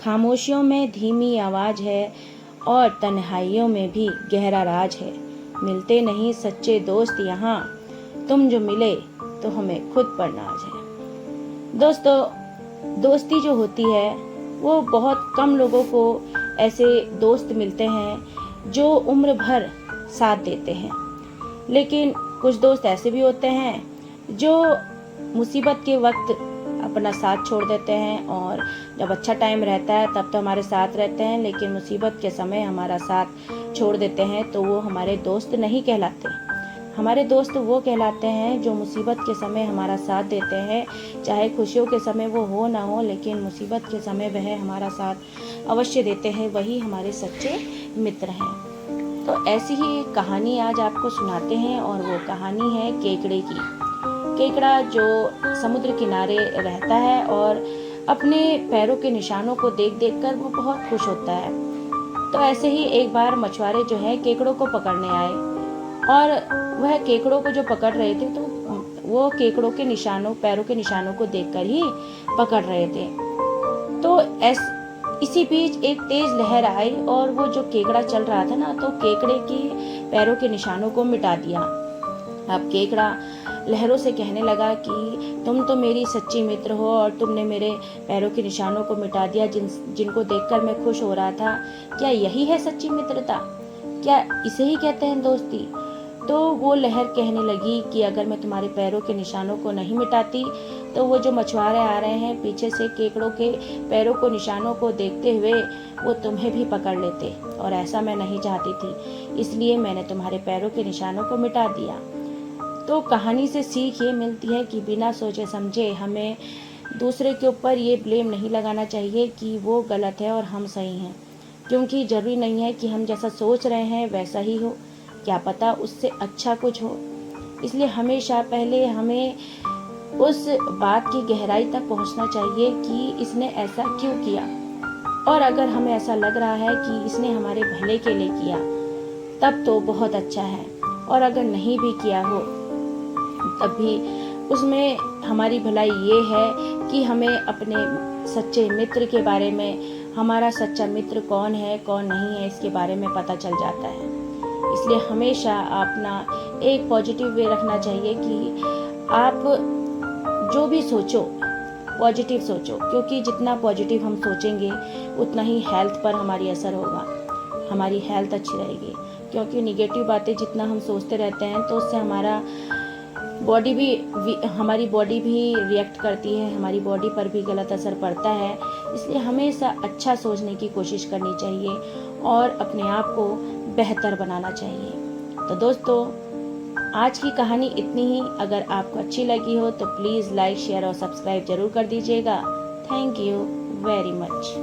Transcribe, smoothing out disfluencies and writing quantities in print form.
खामोशियों में धीमी आवाज है और तन्हाइयों में भी गहरा राज है। मिलते नहीं सच्चे दोस्त यहाँ, तुम जो मिले तो हमें खुद पर नाज है। दोस्तों, दोस्ती जो होती है वो बहुत कम लोगों को ऐसे दोस्त मिलते हैं जो उम्र भर साथ देते हैं, लेकिन कुछ दोस्त ऐसे भी होते हैं जो मुसीबत के वक्त अपना साथ छोड़ देते हैं, और जब अच्छा टाइम रहता है तब तो हमारे साथ रहते हैं, लेकिन मुसीबत के समय हमारा साथ छोड़ देते हैं तो वो हमारे दोस्त नहीं कहलाते। हमारे दोस्त वो कहलाते हैं जो मुसीबत के समय हमारा साथ देते हैं, चाहे खुशियों के समय वो हो ना हो, लेकिन मुसीबत के समय वह हमारा साथ अवश्य देते हैं, वही हमारे सच्चे मित्र हैं। तो ऐसी ही एक कहानी आज आपको सुनाते हैं, और वो कहानी है केकड़े की। केकड़ा जो समुद्र किनारे रहता है और अपने पैरों के निशानों को देख देख कर वो बहुत खुश होता है। तो ऐसे ही एक बार मछुआरे जो है केकड़ों को पकड़ने आए, और वह केकड़ों को जो पकड़ रहे थे तो वो केकड़ों के निशानों, पैरों के निशानों को देखकर ही पकड़ रहे थे। तो इसी बीच एक तेज लहर आई, और वो जो केकड़ा चल रहा था ना, तो केकड़े के पैरों के निशानों को मिटा दिया। अब केकड़ा लहरों से कहने लगा कि तुम तो मेरी सच्ची मित्र हो, और तुमने मेरे पैरों के निशानों को मिटा दिया जिनको देखकर मैं खुश हो रहा था। क्या यही है सच्ची मित्रता? क्या इसे ही कहते हैं दोस्ती? तो वो लहर कहने लगी कि अगर मैं तुम्हारे पैरों के निशानों को नहीं मिटाती तो वो जो मछुआरे आ रहे हैं पीछे से केकड़ों के पैरों को निशानों को देखते हुए वो तुम्हें भी पकड़ लेते, और ऐसा मैं नहीं चाहती थी, इसलिए मैंने तुम्हारे पैरों के निशानों को मिटा दिया। तो कहानी से सीख ये मिलती है कि बिना सोचे समझे हमें दूसरे के ऊपर ये ब्लेम नहीं लगाना चाहिए कि वो गलत है और हम सही हैं, क्योंकि जरूरी नहीं है कि हम जैसा सोच रहे हैं वैसा ही हो, क्या पता उससे अच्छा कुछ हो। इसलिए हमेशा पहले हमें उस बात की गहराई तक पहुंचना चाहिए कि इसने ऐसा क्यों किया, और अगर हमें ऐसा लग रहा है कि इसने हमारे भले के लिए किया तब तो बहुत अच्छा है, और अगर नहीं भी किया हो तब भी उसमें हमारी भलाई ये है कि हमें अपने सच्चे मित्र के बारे में, हमारा सच्चा मित्र कौन है कौन नहीं है, इसके बारे में पता चल जाता है। इसलिए हमेशा अपना एक पॉजिटिव वे रखना चाहिए कि आप जो भी सोचो पॉजिटिव सोचो, क्योंकि जितना पॉजिटिव हम सोचेंगे उतना ही हेल्थ पर हमारी असर होगा, हमारी हेल्थ अच्छी रहेगी। क्योंकि निगेटिव बातें जितना हम सोचते रहते हैं तो उससे हमारी बॉडी भी रिएक्ट करती है, हमारी बॉडी पर भी गलत असर पड़ता है। इसलिए हमेशा अच्छा सोचने की कोशिश करनी चाहिए और अपने आप को बेहतर बनाना चाहिए। तो दोस्तों, आज की कहानी इतनी ही। अगर आपको अच्छी लगी हो तो प्लीज़ लाइक, शेयर और सब्सक्राइब जरूर कर दीजिएगा। Thank you very much.